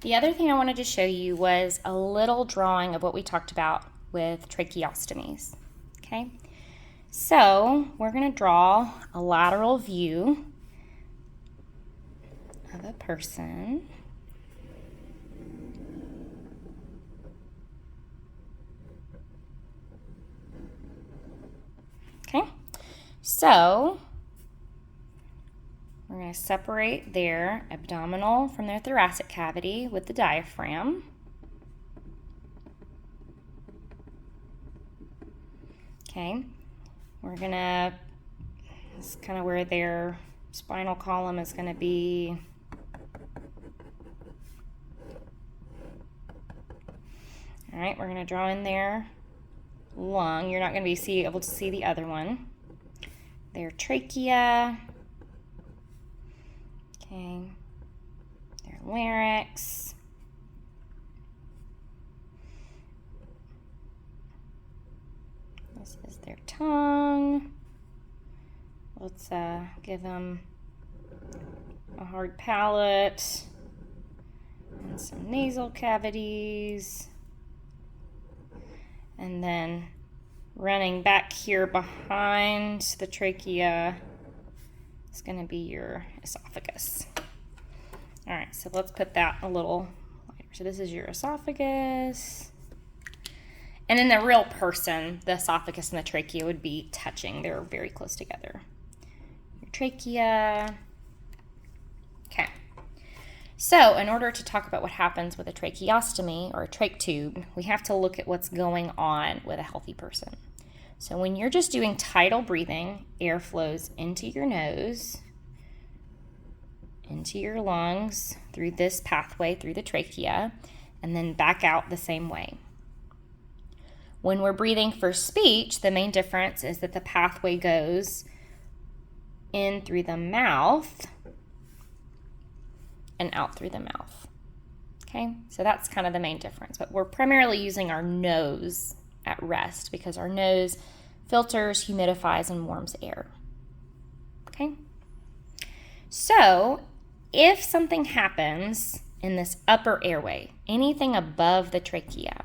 The other thing I wanted to show you was a little drawing of what we talked about with tracheostomies. Okay, so we're going to draw a lateral view of a person. Okay, so we're going to separate their abdominal from their thoracic cavity with the diaphragm. Okay, we're going to, this is kind of where their spinal column is going to be. All right, we're going to draw in their lung. You're not going to be able to see the other one. Their trachea. Okay, their larynx. This is their tongue. Let's give them a hard palate and some nasal cavities. And then running back here behind the trachea is going to be your esophagus. All right, so let's put that a little lighter. So this is your esophagus. And in the real person, the esophagus and the trachea would be touching. They're very close together. Your trachea. Okay. So in order to talk about what happens with a tracheostomy or a trach tube, we have to look at what's going on with a healthy person. So when you're just doing tidal breathing, air flows into your nose, into your lungs, through this pathway, through the trachea, and then back out the same way. When we're breathing for speech, the main difference is that the pathway goes in through the mouth and out through the mouth. Okay, so that's kind of the main difference. But we're primarily using our nose at rest because our nose filters, humidifies, and warms air. Okay, so if something happens in this upper airway, anything above the trachea,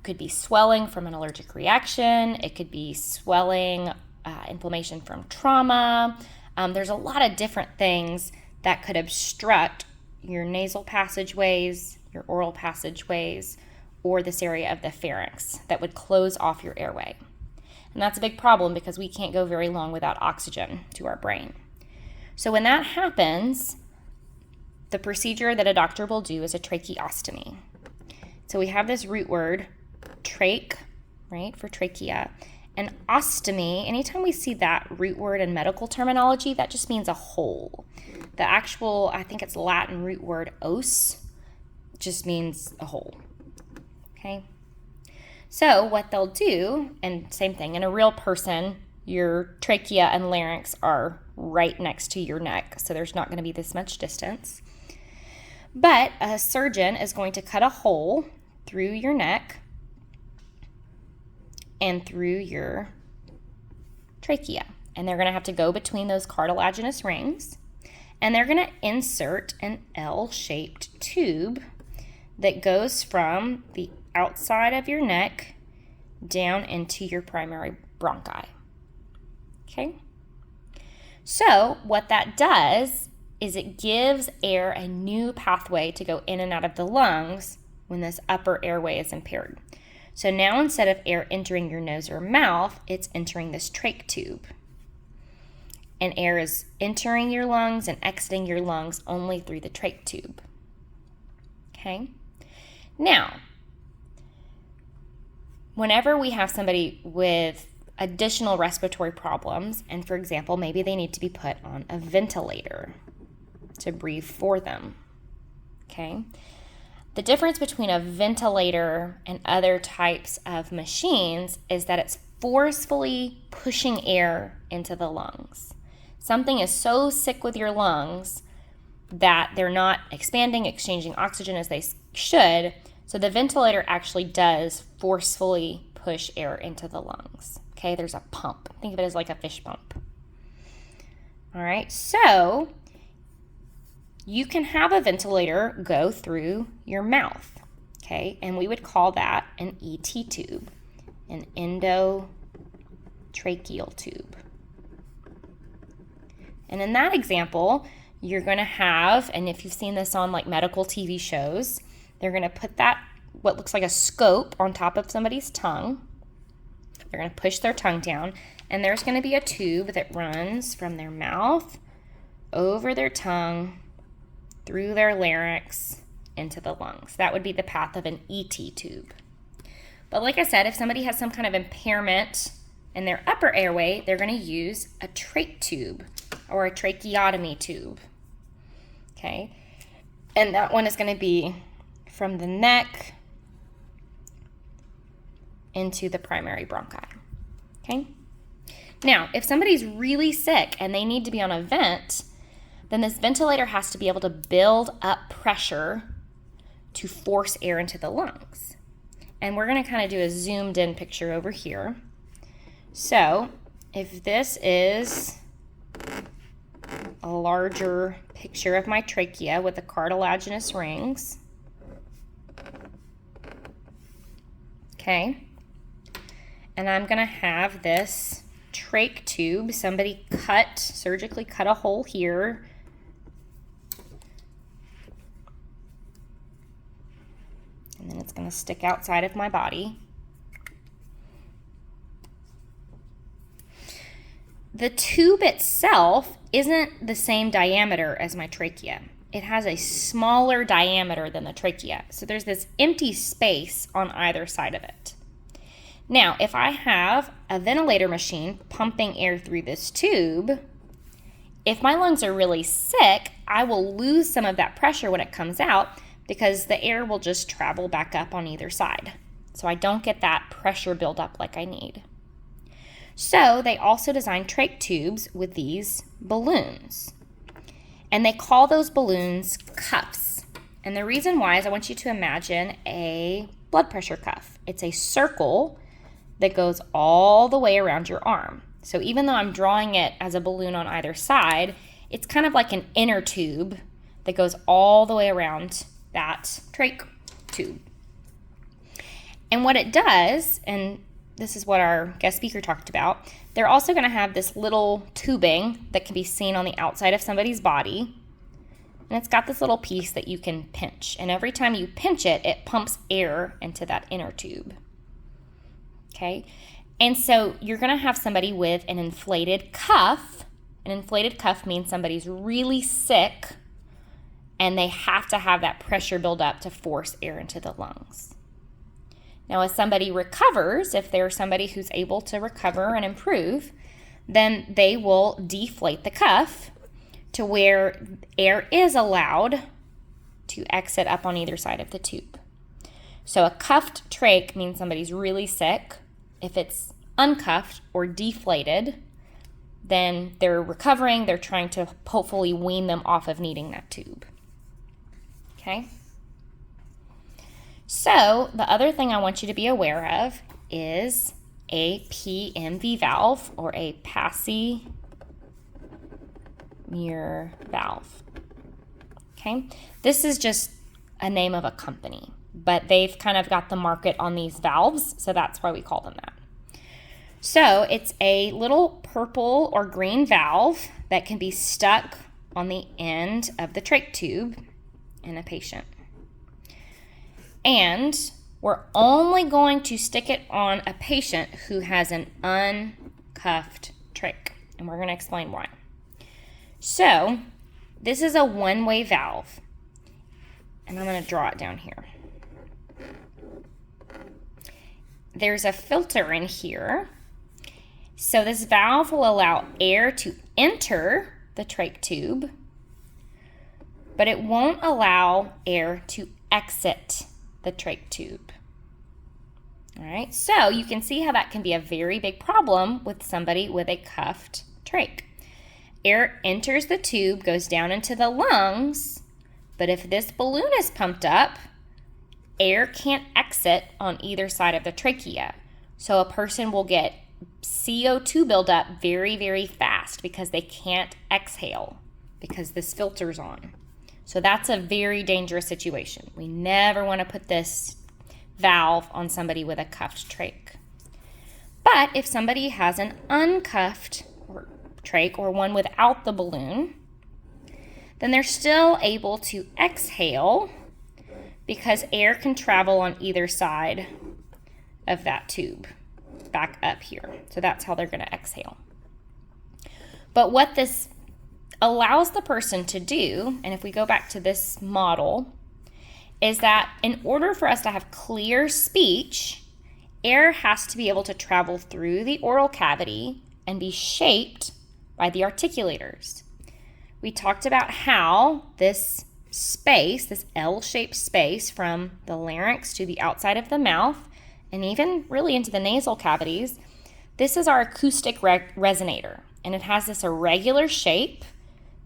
could be swelling from an allergic reaction, it could be swelling, inflammation from trauma. There's a lot of different things that could obstruct your nasal passageways, your oral passageways, or this area of the pharynx that would close off your airway. And that's a big problem because we can't go very long without oxygen to our brain. So when that happens, the procedure that a doctor will do is a tracheostomy. So we have this root word, trach, right, for trachea. And ostomy, anytime we see that root word in medical terminology, that just means a hole. The actual, I think it's Latin root word os, just means a hole. Okay? So what they'll do, and same thing, in a real person, your trachea and larynx are right next to your neck, so there's not going to be this much distance. But a surgeon is going to cut a hole through your neck and through your trachea. And they're going to have to go between those cartilaginous rings. And they're going to insert an L-shaped tube that goes from the outside of your neck down into your primary bronchi. Okay? So what that does is it gives air a new pathway to go in and out of the lungs when this upper airway is impaired. So now instead of air entering your nose or mouth, it's entering this trach tube. And air is entering your lungs and exiting your lungs only through the trach tube. Okay? Now, whenever we have somebody with additional respiratory problems, and for example, maybe they need to be put on a ventilator to breathe for them, okay? The difference between a ventilator and other types of machines is that it's forcefully pushing air into the lungs. Something is so sick with your lungs that they're not expanding, exchanging oxygen as they should, so the ventilator actually does forcefully push air into the lungs. Okay, there's a pump. Think of it as like a fish pump. All right, so you can have a ventilator go through your mouth, okay? And we would call that an ET tube, an endotracheal tube. And in that example, you're going to have, and if you've seen this on like medical TV shows, they're going to put that, what looks like a scope, on top of somebody's tongue. They're going to push their tongue down, and there's going to be a tube that runs from their mouth over their tongue, through their larynx, into the lungs. That would be the path of an ET tube. But like I said, if somebody has some kind of impairment in their upper airway, they're going to use a trach tube or a tracheotomy tube. Okay? And that one is going to be from the neck into the primary bronchi. Okay? Now, if somebody's really sick and they need to be on a vent, then this ventilator has to be able to build up pressure to force air into the lungs. And we're going to kind of do a zoomed in picture over here. So if this is a larger picture of my trachea with the cartilaginous rings, okay, and I'm going to have this trach tube, somebody surgically cut a hole here, and then it's going to stick outside of my body. The tube itself isn't the same diameter as my trachea. It has a smaller diameter than the trachea. So there's this empty space on either side of it. Now, if I have a ventilator machine pumping air through this tube, if my lungs are really sick, I will lose some of that pressure when it comes out because the air will just travel back up on either side. So I don't get that pressure buildup like I need. So they also designed trach tubes with these balloons. And they call those balloons cuffs. And the reason why is I want you to imagine a blood pressure cuff. It's a circle that goes all the way around your arm. So even though I'm drawing it as a balloon on either side, it's kind of like an inner tube that goes all the way around that trach tube. And what it does, and this is what our guest speaker talked about, they're also going to have this little tubing that can be seen on the outside of somebody's body. And it's got this little piece that you can pinch. And every time you pinch it, it pumps air into that inner tube. Okay? And so you're going to have somebody with an inflated cuff. An inflated cuff means somebody's really sick and they have to have that pressure build up to force air into the lungs. Now, as somebody recovers, if they're somebody who's able to recover and improve, then they will deflate the cuff to where air is allowed to exit up on either side of the tube. So a cuffed trach means somebody's really sick. If it's uncuffed or deflated, then they're recovering. They're trying to hopefully wean them off of needing that tube. Okay? So the other thing I want you to be aware of is a PMV valve, or a Passy Muir valve. Okay? This is just a name of a company, but they've kind of got the market on these valves, so that's why we call them that. So it's a little purple or green valve that can be stuck on the end of the trach tube in a patient. And we're only going to stick it on a patient who has an uncuffed trach, and we're going to explain why. So this is a one-way valve, and I'm going to draw it down here. There's a filter in here. So this valve will allow air to enter the trach tube, but it won't allow air to exit the trach tube. All right, so you can see how that can be a very big problem with somebody with a cuffed trach. Air enters the tube, goes down into the lungs, but if this balloon is pumped up, air can't exit on either side of the trachea. So a person will get CO2 buildup very, very fast because they can't exhale because this filter's on. So that's a very dangerous situation. We never want to put this valve on somebody with a cuffed trach. But if somebody has an uncuffed trach or one without the balloon, then they're still able to exhale because air can travel on either side of that tube back up here. So that's how they're going to exhale. But what this allows the person to do, and if we go back to this model, is that in order for us to have clear speech, air has to be able to travel through the oral cavity and be shaped by the articulators. We talked about how this space, this L-shaped space from the larynx to the outside of the mouth, and even really into the nasal cavities, this is our acoustic resonator. And it has this irregular shape,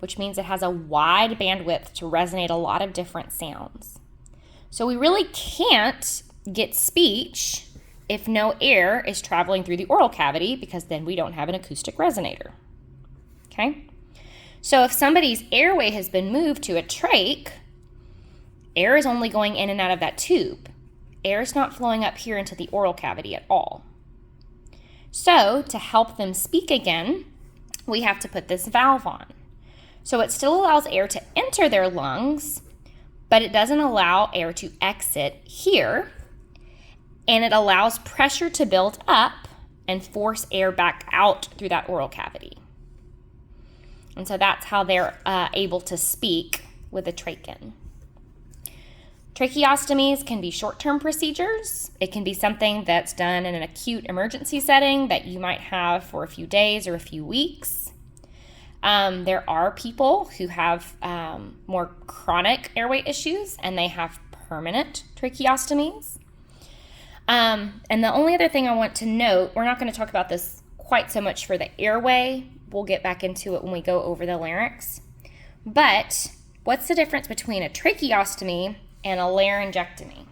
which means it has a wide bandwidth to resonate a lot of different sounds. So we really can't get speech if no air is traveling through the oral cavity, because then we don't have an acoustic resonator. Okay? So if somebody's airway has been moved to a trach, air is only going in and out of that tube. Air is not flowing up here into the oral cavity at all. So to help them speak again, we have to put this valve on. So it still allows air to enter their lungs, but it doesn't allow air to exit here, and it allows pressure to build up and force air back out through that oral cavity. And so that's how they're able to speak with a trach in. Tracheostomies can be short-term procedures. It can be something that's done in an acute emergency setting that you might have for a few days or a few weeks. There are people who have more chronic airway issues, and they have permanent tracheostomies. And the only other thing I want to note, we're not going to talk about this quite so much for the airway. We'll get back into it when we go over the larynx. But what's the difference between a tracheostomy and a laryngectomy?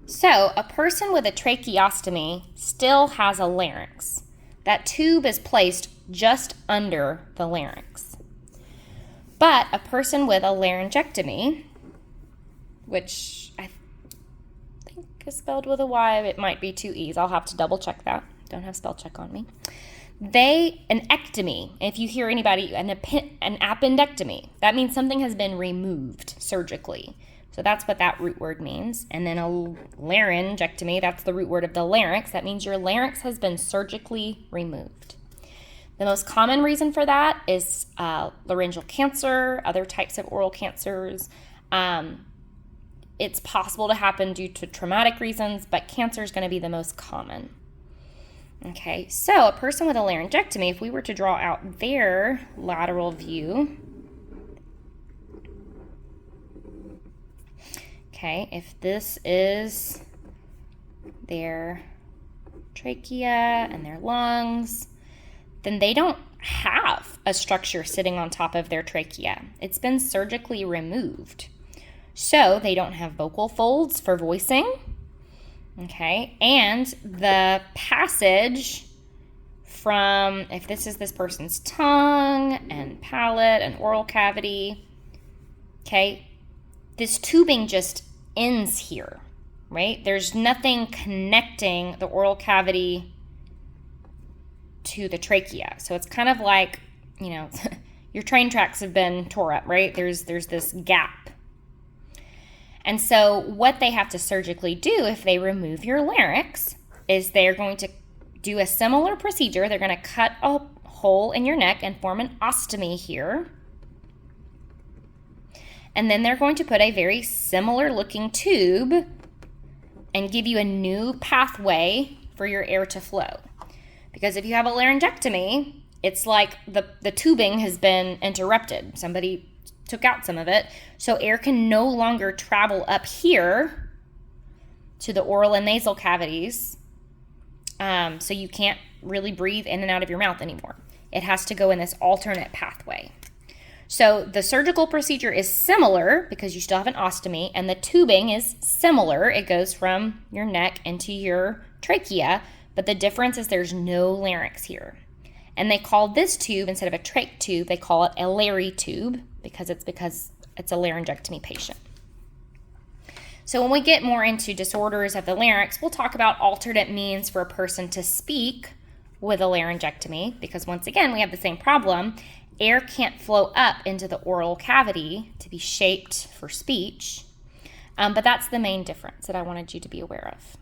So a person with a tracheostomy still has a larynx. That tube is placed just under the larynx. But a person with a laryngectomy, which I think is spelled with a Y, it might be two E's. I'll have to double check that. Don't have spell check on me. An ectomy, if you hear anybody, an appendectomy, that means something has been removed surgically. So that's what that root word means. And then a laryngectomy, that's the root word of the larynx. That means your larynx has been surgically removed. The most common reason for that is laryngeal cancer, other types of oral cancers. It's possible to happen due to traumatic reasons, but cancer is going to be the most common. Okay, so a person with a laryngectomy, if we were to draw out their lateral view, okay, if this is their trachea and their lungs, then they don't have a structure sitting on top of their trachea. It's been surgically removed. So they don't have vocal folds for voicing. Okay, and the passage from, if this is this person's tongue and palate and oral cavity, okay, this tubing just ends here, right? There's nothing connecting the oral cavity to the trachea. So it's kind of like, your train tracks have been tore up, right? There's this gap. And so what they have to surgically do if they remove your larynx is they're going to do a similar procedure. They're going to cut a hole in your neck and form an ostomy here. And then they're going to put a very similar looking tube and give you a new pathway for your air to flow. Because if you have a laryngectomy, it's like the tubing has been interrupted. Somebody took out some of it, so air can no longer travel up here to the oral and nasal cavities, so you can't really breathe in and out of your mouth anymore. It has to go in this alternate pathway. So the surgical procedure is similar because you still have an ostomy, and the tubing is similar. It goes from your neck into your trachea, but the difference is there's no larynx here. And they call this tube, instead of a trach tube, they call it a Larry tube because it's a laryngectomy patient. So when we get more into disorders of the larynx, we'll talk about alternate means for a person to speak with a laryngectomy, because once again, we have the same problem. Air can't flow up into the oral cavity to be shaped for speech, but that's the main difference that I wanted you to be aware of.